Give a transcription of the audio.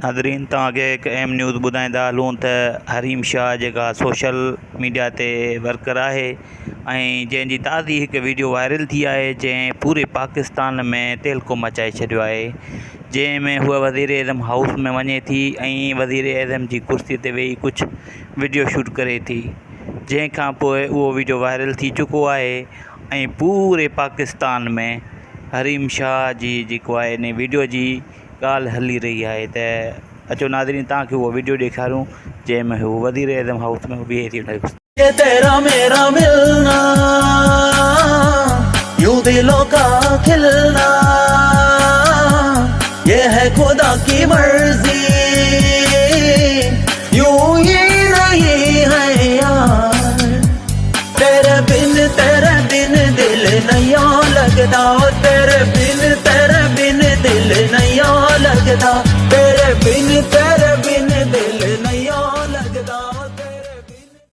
Nadreen तव्हांखे हिकु अहम न्यूज़ ॿुधाईंदा हलूं त हरीम शाह जेका सोशल मीडिया ते वर्कर आहे ऐं जंहिंजी ताज़ी हिकु वीडियो वायरल थी आहे जंहिं पूरे पाकिस्तान में तहलको मचाए छॾियो आहे, जंहिंमें हूअ वज़ीर आज़म हाउस में वञे थी ऐं वज़ीर आज़म जी कुर्सी ते वेही कुझु वीडियो शूट करे थी, जंहिंखां पोइ उहो वीडियो वायरल थी चुको आहे ऐं पूरे पाकिस्तान में हरीम शाह जी जेको आहे इन वीडियो जी ॻाल्हि हली रही आहे। त अचो नाज़रीन तव्हांखे उहो वीडियो ॾेखारूं जंहिंमें हू वज़ीर आज़म हाउस में बीहे थी। ये तेरा मेरा मिलना, यूं दिलों का खिलना, ये है खुदा की मर्जी।